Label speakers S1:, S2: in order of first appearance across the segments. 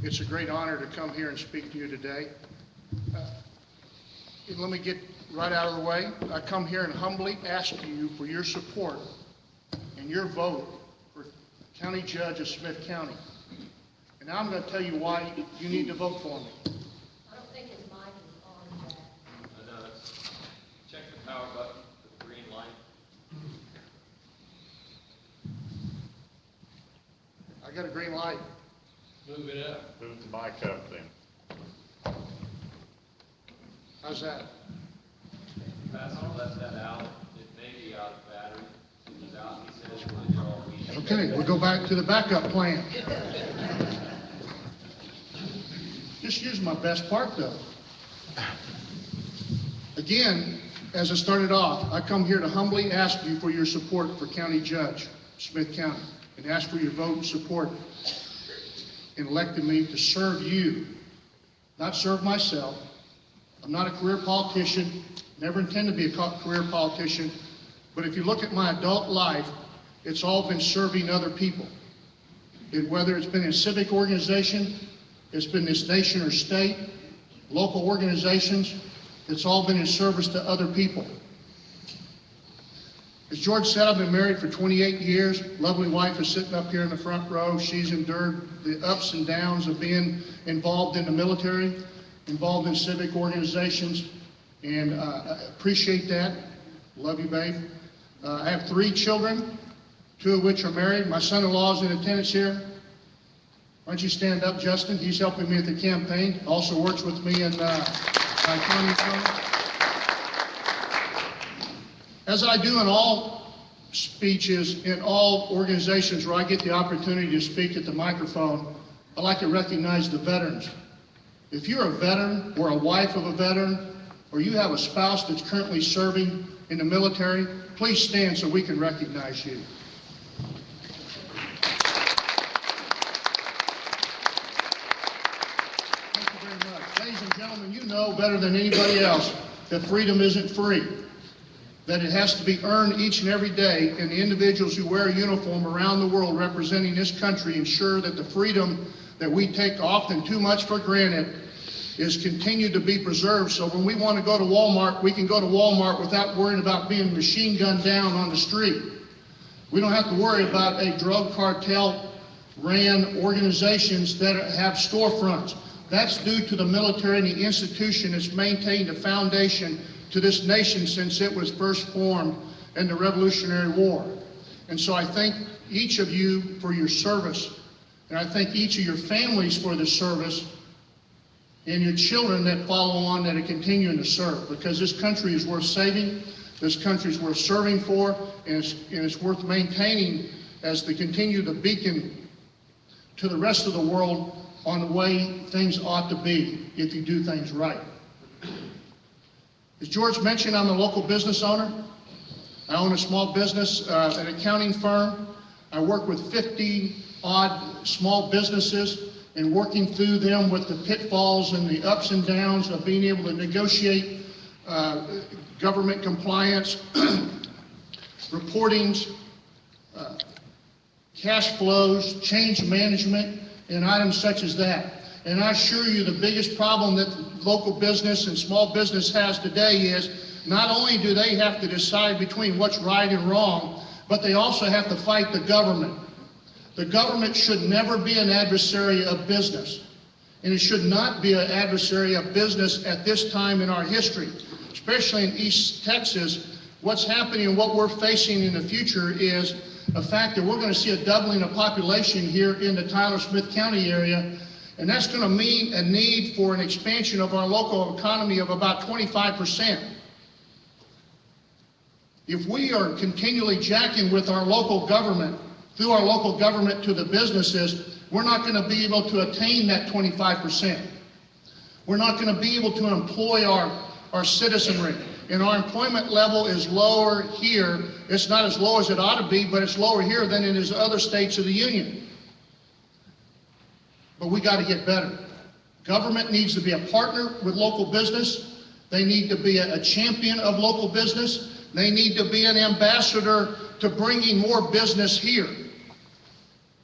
S1: It's a great honor to come here and speak to you today. Let me get right out of the way. I come here and humbly ask you for your support and your vote for County Judge of Smith County. And now I'm going to tell you why you need to vote for me.
S2: I don't think his mic is on yet.
S3: No, check the power button for the green light.
S1: I got a green light.
S3: Move it up.
S4: Move the mic up then.
S1: How's that?
S3: Pastor left that out. It may be out of battery. It was out, he says, for the all week.
S1: Okay, we'll go back to the backup plan. Just use my best part though. Again, as I started off, I come here to humbly ask you for your support for County Judge, Smith County, and ask for your vote and support in electing me to serve you, not serve myself. I'm not a career politician, never intend to be a career politician, but if you look at my adult life, it's all been serving other people. Whether it's been in a civic organization, it's been this nation or state, local organizations, it's all been in service to other people. As George said, I've been married for 28 years. Lovely wife is sitting up here in the front row. She's endured the ups and downs of being involved in the military, involved in civic organizations, and I appreciate that. Love you, babe. I have 3 children, 2 of which are married. My son-in-law is in attendance here. Why don't you stand up, Justin? He's helping me at the campaign. Also works with me in my county phone. As I do in all speeches, in all organizations where I get the opportunity to speak at the microphone, I like to recognize the veterans. If you're a veteran or a wife of a veteran, or you have a spouse that's currently serving in the military, please stand so we can recognize you. Thank you very much. Ladies and gentlemen, you know better than anybody else that freedom isn't free, that it has to be earned each and every day, and the individuals who wear a uniform around the world representing this country ensure that the freedom that we take often too much for granted is continued to be preserved. So when we want to go to Walmart, we can go to Walmart without worrying about being machine gunned down on the street. We don't have to worry about a drug cartel ran organizations that have storefronts. That's due to the military and the institution that's maintained the foundation to this nation since it was first formed in the Revolutionary War. And so I thank each of you for your service, and I thank each of your families for the service, and your children that follow on that are continuing to serve, because this country is worth saving, this country is worth serving for, and it's worth maintaining as to continue the beacon to the rest of the world on the way things ought to be if you do things right. As George mentioned, I'm a local business owner. I own a small business, an accounting firm. I work with 50-odd small businesses and working through them with the pitfalls and the ups and downs of being able to negotiate government compliance, reportings, cash flows, change management, and items such as that. And I assure you the biggest problem that local business and small business has today is not only do they have to decide between what's right and wrong, but they also have to fight the government. The government should never be an adversary of business, and it should not be an adversary of business at this time in our history, especially in East Texas. What's happening and what we're facing in the future is a fact that we're going to see a doubling of population here in the Tyler-Smith County area, and that's going to mean a need for an expansion of our local economy of about 25%. If we are continually jacking with our local government, through our local government to the businesses, we're not going to be able to attain that 25%. We're not going to be able to employ our citizenry. And our employment level is lower here. It's not as low as it ought to be, but it's lower here than it is in other states of the union. But we got to get better. Government needs to be a partner with local business. They need to be a champion of local business. They need to be an ambassador to bringing more business here.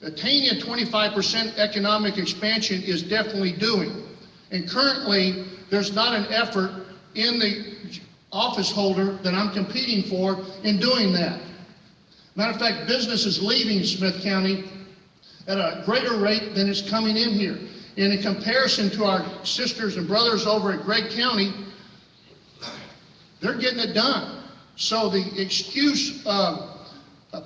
S1: Attaining a 25% economic expansion is definitely doing. And currently, there's not an effort in the office holder that I'm competing for in doing that. Matter of fact, business is leaving Smith County at a greater rate than is coming in here. And in comparison to our sisters and brothers over at Gregg County, they're getting it done. So the excuse of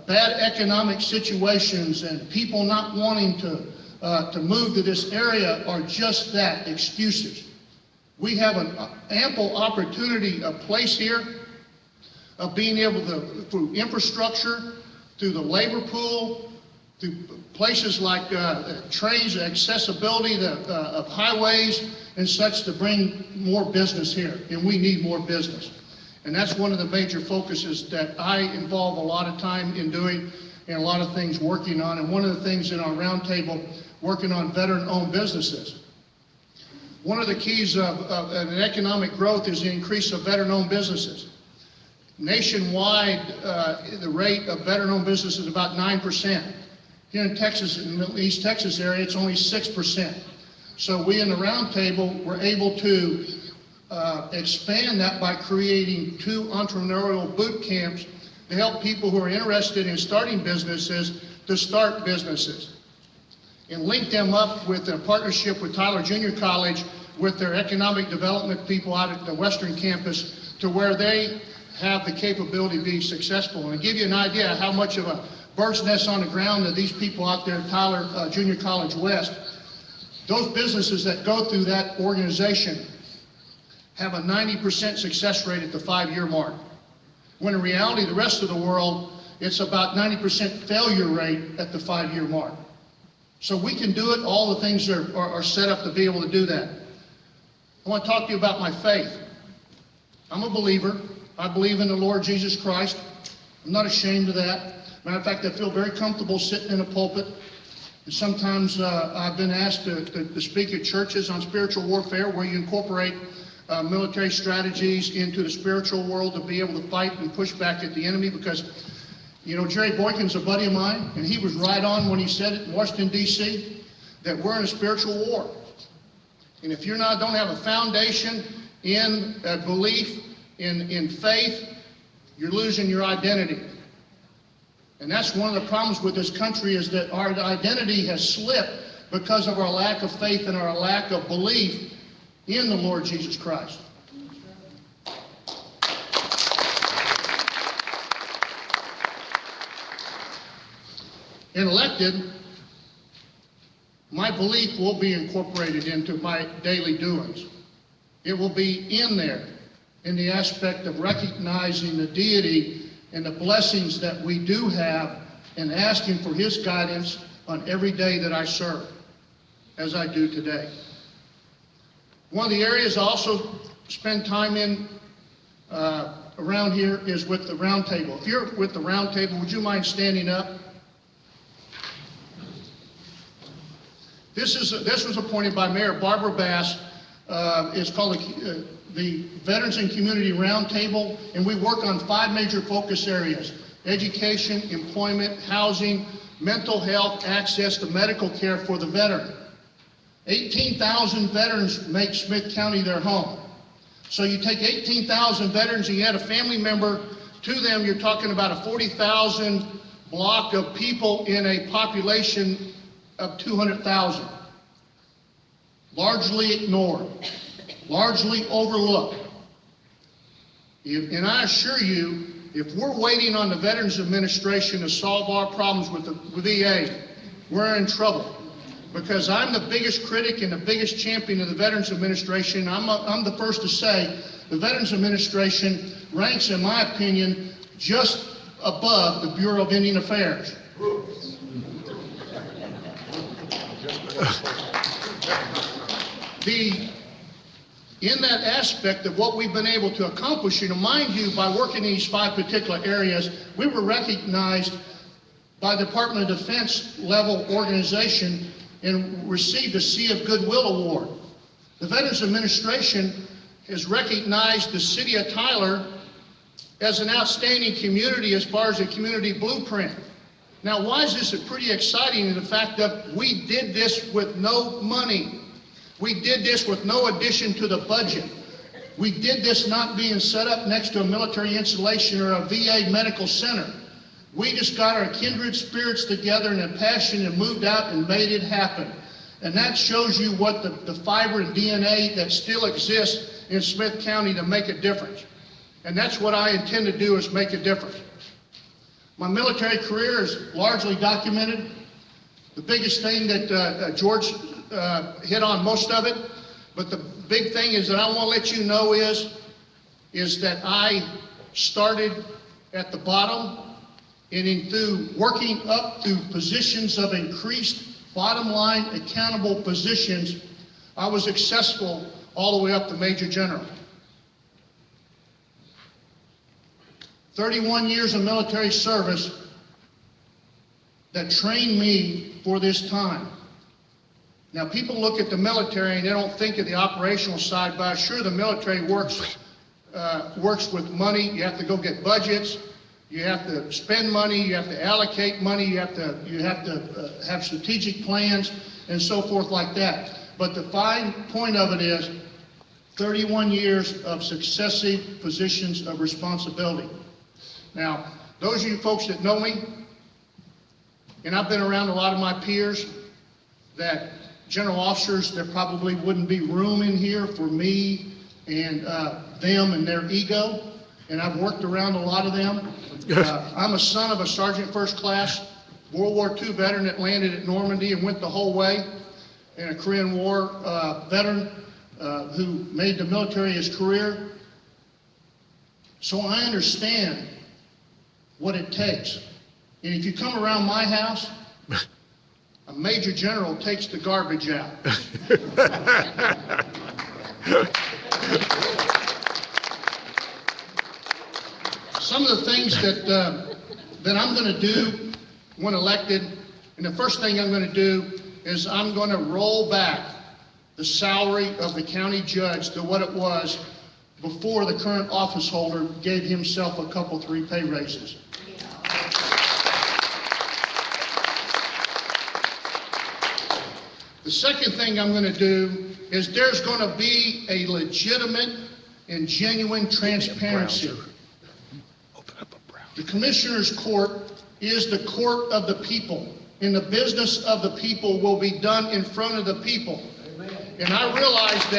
S1: bad economic situations and people not wanting to move to this area are just that, excuses. We have an ample opportunity, a place here of being able to, through infrastructure, through the labor pool, through places like trains, accessibility of highways and such, to bring more business here. And we need more business. And that's one of the major focuses that I involve a lot of time in doing and a lot of things working on. And one of the things in our roundtable, working on veteran-owned businesses. One of the keys of an economic growth is the increase of veteran-owned businesses. Nationwide, the rate of veteran-owned business is about 9%. Here in Texas, in the East Texas area, it's only 6%. So we in the roundtable were able to expand that by creating 2 entrepreneurial boot camps to help people who are interested in starting businesses to start businesses, and link them up with a partnership with Tyler Junior College with their economic development people out at the Western campus, to where they have the capability to be successful. And to give you an idea how much of a bird's nest on the ground that these people out there at Tyler Junior College West, those businesses that go through that organization have a 90% success rate at the 5-year mark. When in reality, the rest of the world, it's about 90% failure rate at the 5-year mark. So we can do it. All the things are set up to be able to do that. I want to talk to you about my faith. I'm a believer. I believe in the Lord Jesus Christ. I'm not ashamed of that. Matter of fact, I feel very comfortable sitting in a pulpit. And sometimes I've been asked to speak at churches on spiritual warfare, where you incorporate military strategies into the spiritual world to be able to fight and push back at the enemy. Because, you know, Jerry Boykin's a buddy of mine, and he was right on when he said it in Washington, D.C., that we're in a spiritual war. And if you're not, don't have a foundation in a belief in faith, you're losing your identity. And that's one of the problems with this country, is that our identity has slipped because of our lack of faith and our lack of belief in the Lord Jesus Christ. And elected, my belief will be incorporated into my daily doings. It will be in there, in the aspect of recognizing the deity and the blessings that we do have, and asking for His guidance on every day that I serve, as I do today. One of the areas I also spend time in around here is with the roundtable. If you're with the roundtable, would you mind standing up? This was appointed by Mayor Barbara Bass. It's called the Veterans and Community Roundtable, and we work on 5 major focus areas: education, employment, housing, mental health, access to medical care for the veteran. 18,000 veterans make Smith County their home. So you take 18,000 veterans and you add a family member to them, you're talking about a 40,000 block of people in a population of 200,000. Largely ignored, largely overlooked. And I assure you, if we're waiting on the Veterans Administration to solve our problems with the VA, we're in trouble. Because I'm the biggest critic and the biggest champion of the Veterans Administration. I'm the first to say the Veterans Administration ranks, in my opinion, just above the Bureau of Indian Affairs. In that aspect of what we've been able to accomplish, and mind you, by working in these 5 particular areas, we were recognized by the Department of Defense level organization and received a Sea of Goodwill Award. The Veterans Administration has recognized the city of Tyler as an outstanding community as far as a community blueprint. Now, why is this pretty exciting in the fact that we did this with no money? We did this with no addition to the budget. We did this not being set up next to a military installation or a VA medical center. We just got our kindred spirits together in a passion and moved out and made it happen. And that shows you what the fiber and DNA that still exists in Smith County to make a difference. And that's what I intend to do, is make a difference. My military career is largely documented. The biggest thing that George hit on most of it, but the big thing is that I want to let you know is that I started at the bottom, and through working up to positions of increased bottom line accountable positions, I was successful all the way up to Major General. 31 years of military service that trained me for this time. Now, people look at the military and they don't think of the operational side, but I'm sure the military works with money. You have to go get budgets. You have to spend money. You have to allocate money. You have to have strategic plans and so forth like that. But the fine point of it is 31 years of successive positions of responsibility. Now, those of you folks that know me, and I've been around a lot of my peers, that general officers, there probably wouldn't be room in here for me and them and their ego, and I've worked around a lot of them. I'm a son of a Sergeant First Class World War II veteran that landed at Normandy and went the whole way, and a Korean War veteran who made the military his career. So I understand what it takes. And if you come around my house, a major general takes the garbage out. Some of the things that I'm going to do when elected, and the first thing I'm going to do is I'm going to roll back the salary of the county judge to what it was before the current office holder gave himself a couple, 3 pay raises. The second thing I'm going to do is there's going to be a legitimate and genuine transparency. The Commissioner's Court is the court of the people, and the business of the people will be done in front of the people. And I realize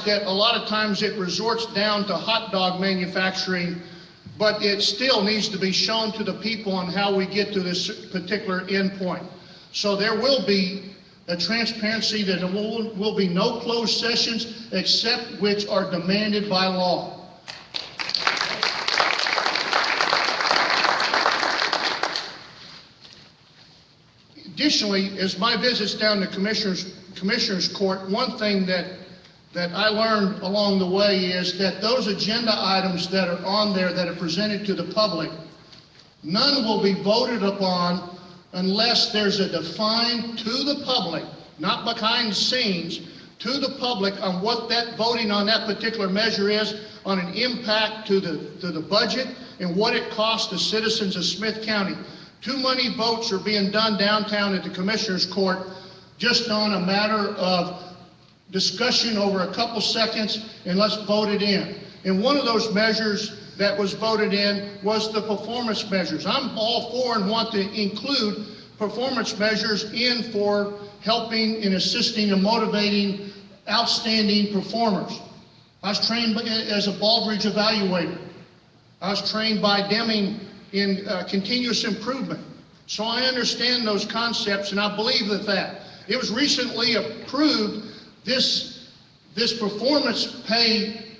S1: that a lot of times it resorts down to hot dog manufacturing, but it still needs to be shown to the people on how we get to this particular endpoint. So there will be a transparency, that there will be no closed sessions except which are demanded by law. Additionally, as my visits down to Commissioner's Court, one thing that I learned along the way is that those agenda items that are on there that are presented to the public, none will be voted upon unless there's a defined to the public, not behind the scenes, to the public on what that voting on that particular measure is on an impact to the budget and what it costs the citizens of Smith County. Too many votes are being done downtown at the Commissioner's Court just on a matter of discussion over a couple seconds and let's vote it in. And one of those measures that was voted in was the performance measures. I'm all for and want to include performance measures in for helping and assisting and motivating outstanding performers. I was trained as a Baldridge evaluator. I was trained by Deming in continuous improvement. So I understand those concepts, and I believe that. It was recently approved, this performance pay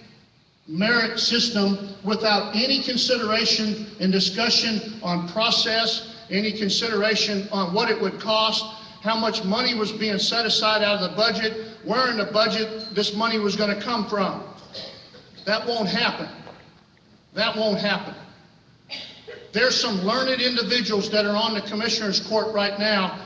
S1: merit system, without any consideration and discussion on process, any consideration on what it would cost, how much money was being set aside out of the budget, where in the budget this money was going to come from. That won't happen. That won't happen. There's some learned individuals that are on the Commissioner's Court right now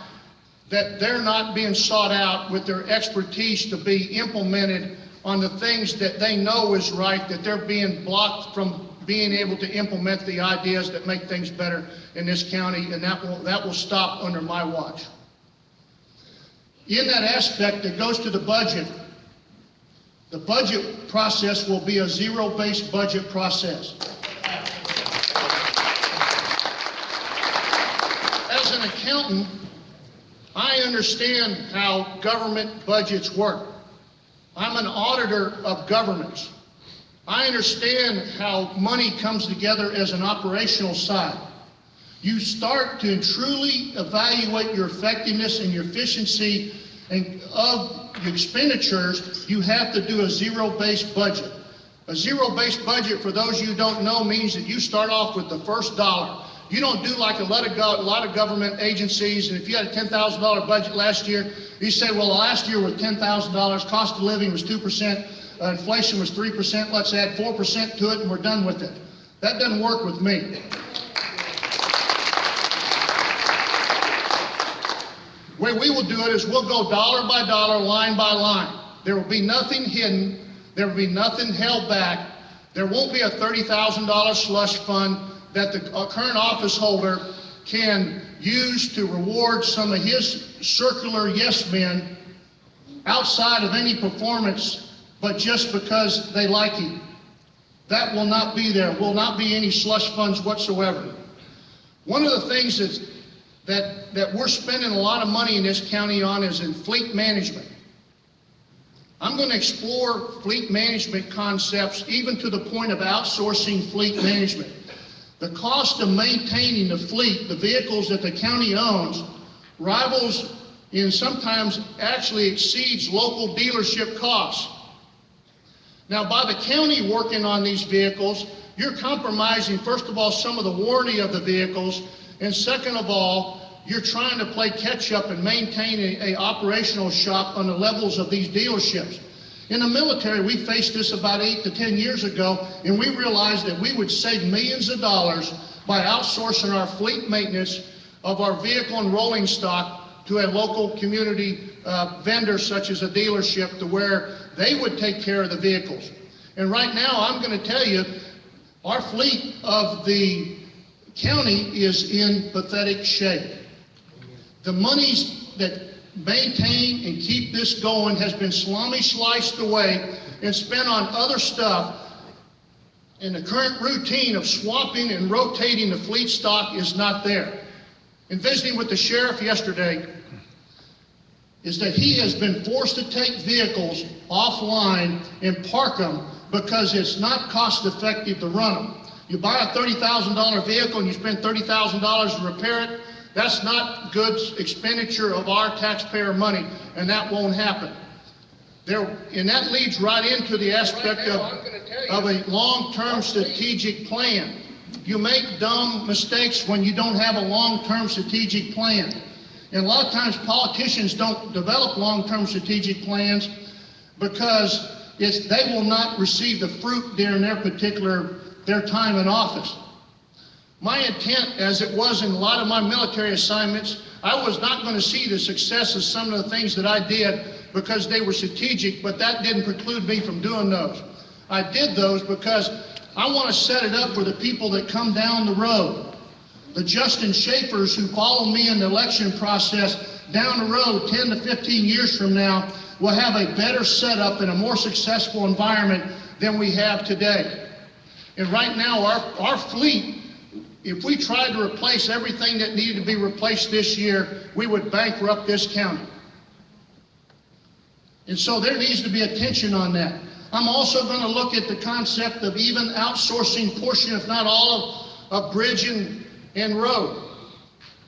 S1: that they're not being sought out with their expertise to be implemented on the things that they know is right, that they're being blocked from being able to implement the ideas that make things better in this county, and that will stop under my watch. In that aspect that goes to the budget process will be a zero-based budget process. As an accountant, I understand how government budgets work. I'm an auditor of governments. I understand how money comes together as an operational side. You start to truly evaluate your effectiveness and your efficiency of your expenditures, you have to do a zero-based budget. A zero-based budget, for those of you who don't know, means that you start off with the first dollar. You don't do like a lot of government agencies, and if you had a $10,000 budget last year, you say, well, last year was $10,000, cost of living was 2%, inflation was 3%, let's add 4% to it and we're done with it. That doesn't work with me. The way we will do it is we'll go dollar by dollar, line by line. There will be nothing hidden. There will be nothing held back. There won't be a $30,000 slush fund that the current office holder can use to reward some of his circular yes men outside of any performance, but just because they like him. That will not be there. Will not be any slush funds whatsoever. One of the things that we're spending a lot of money in this county on is in fleet management. I'm going to explore fleet management concepts even to the point of outsourcing fleet management. The cost of maintaining the fleet, the vehicles that the county owns, rivals and sometimes actually exceeds local dealership costs. Now, by the county working on these vehicles, you're compromising, first of all, some of the warranty of the vehicles, and second of all, you're trying to play catch up and maintain a operational shop on the levels of these dealerships. In the military, we faced this about 8 to 10 years ago, and we realized that we would save millions of dollars by outsourcing our fleet maintenance of our vehicle and rolling stock to a local community vendor such as a dealership, to where they would take care of the vehicles. And right now, I'm going to tell you, our fleet of the county is in pathetic shape. The monies that maintain and keep this going has been sliced away and spent on other stuff, and the current routine of swapping and rotating the fleet stock is not there. In visiting with the sheriff yesterday, is that he has been forced to take vehicles offline and park them because it's not cost effective to run them. You buy a $30,000 vehicle and you spend $30,000 to repair it, that's not good expenditure of our taxpayer money, and that won't happen. And that leads right into the aspect of a long-term strategic plan. You make dumb mistakes when you don't have a long-term strategic plan. And a lot of times politicians don't develop long-term strategic plans because they will not receive the fruit during their time in office. My intent, as it was in a lot of my military assignments, I was not going to see the success of some of the things that I did because they were strategic, but that didn't preclude me from doing those. I did those because I want to set it up for the people that come down the road. The Justin Schaefers who follow me in the election process down the road 10 to 15 years from now will have a better setup and a more successful environment than we have today. And right now, our fleet, if we tried to replace everything that needed to be replaced this year, we would bankrupt this county. And so there needs to be attention on that. I'm also going to look at the concept of even outsourcing portion, if not all, of bridge and road.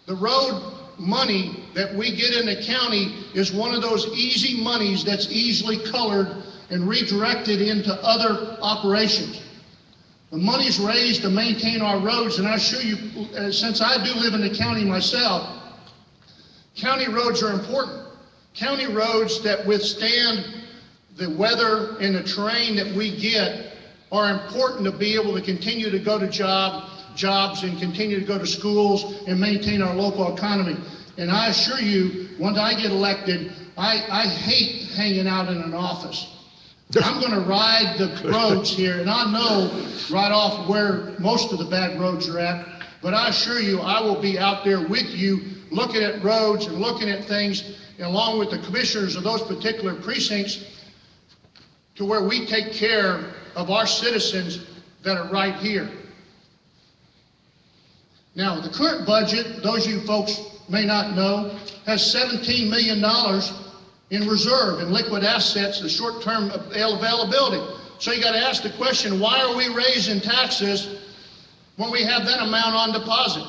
S1: The road money that we get in the county is one of those easy monies that's easily colored and redirected into other operations. The money's raised to maintain our roads, and I assure you, since I do live in the county myself, county roads are important. County roads that withstand the weather and the terrain that we get are important to be able to continue to go to jobs and continue to go to schools and maintain our local economy. And I assure you, once I get elected, I hate hanging out in an office. I'm gonna ride the roads here, and I know right off where most of the bad roads are at, but I assure you, I will be out there with you, looking at roads and looking at things, along with the commissioners of those particular precincts, to where we take care of our citizens that are right here. Now, the current budget, those of you folks may not know, has $17 million in reserve and liquid assets, the short-term availability. So you gotta ask the question, why are we raising taxes when we have that amount on deposit?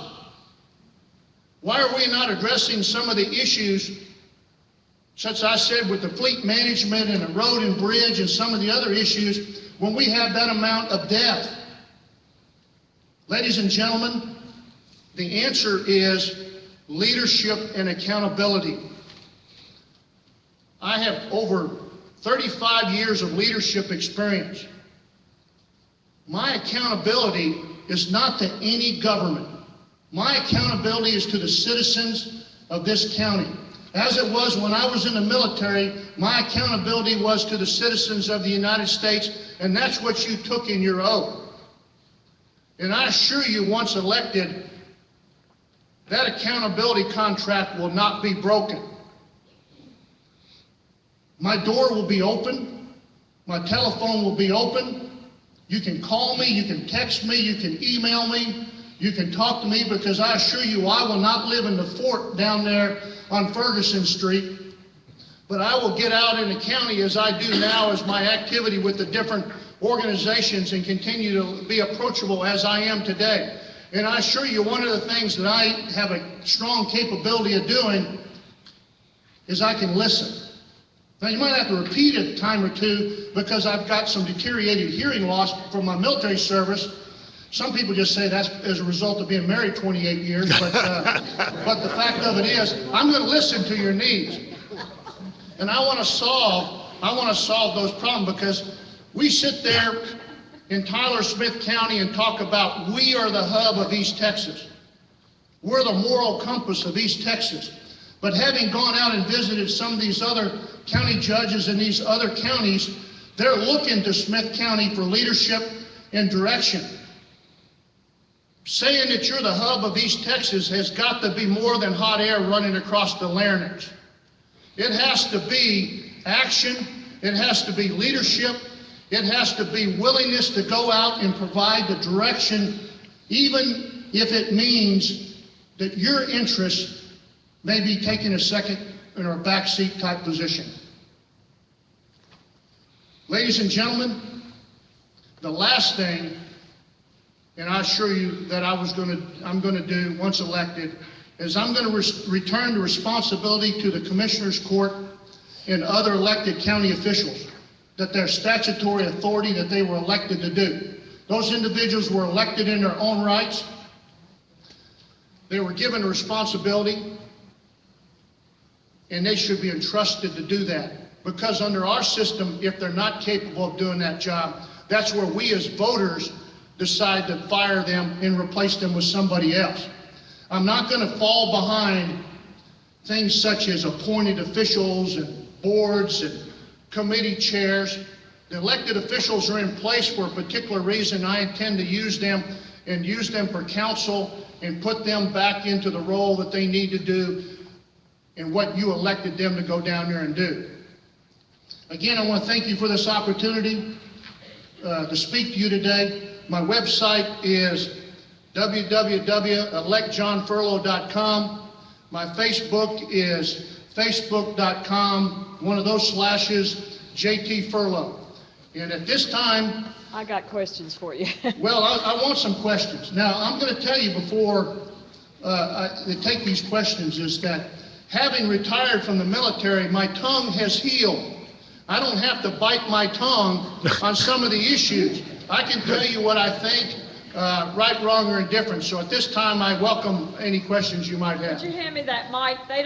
S1: Why are we not addressing some of the issues, such as I said, with the fleet management and the road and bridge and some of the other issues, when we have that amount of debt? Ladies and gentlemen, the answer is leadership and accountability. I have over 35 years of leadership experience. My accountability is not to any government. My accountability is to the citizens of this county. As it was when I was in the military, my accountability was to the citizens of the United States, and that's what you took in your oath. And I assure you, once elected, that accountability contract will not be broken. My door will be open. My telephone will be open. You can call me, you can text me, you can email me, you can talk to me, because I assure you, I will not live in the fort down there on Ferguson Street, but I will get out in the county as I do now, as my activity with the different organizations, and continue to be approachable as I am today. And I assure you, one of the things that I have a strong capability of doing is I can listen. Now, you might have to repeat it a time or two, because I've got some deteriorated hearing loss from my military service. Some people just say that's as a result of being married 28 years, but the fact of it is, I'm going to listen to your needs. And I want to solve those problems, because we sit there in Tyler Smith County and talk about we are the hub of East Texas. We're the moral compass of East Texas. But having gone out and visited some of these other county judges in these other counties, they're looking to Smith County for leadership and direction. Saying that you're the hub of East Texas has got to be more than hot air running across the larynx. It has to be action. It has to be leadership. It has to be willingness to go out and provide the direction, even if it means that your interests may be taking a second or a backseat type position. Ladies and gentlemen, the last thing, and I assure you that I'm going to do once elected, is I'm going to return the responsibility to the Commissioners Court and other elected county officials, that their statutory authority that they were elected to do. Those individuals were elected in their own rights. They were given a responsibility, and they should be entrusted to do that. Because under our system, if they're not capable of doing that job, that's where we as voters decide to fire them and replace them with somebody else. I'm not going to fall behind things such as appointed officials and boards and committee chairs. The elected officials are in place for a particular reason. I intend to use them and use them for counsel and put them back into the role that they need to do and what you elected them to go down there and do. Again, I want to thank you for this opportunity to speak to you today. My website is www.electjohnfurlow.com. My Facebook is facebook.com, one of those slashes, JT Furlow. And at this time,
S5: I got questions for you.
S1: well, I want some questions. Now, I'm going to tell you before I take these questions is that having retired from the military, my tongue has healed. I don't have to bite my tongue on some of the issues. I can tell you what I think, right, wrong, or indifferent. So at this time, I welcome any questions you might have.
S5: Could you hand me that mic? They don't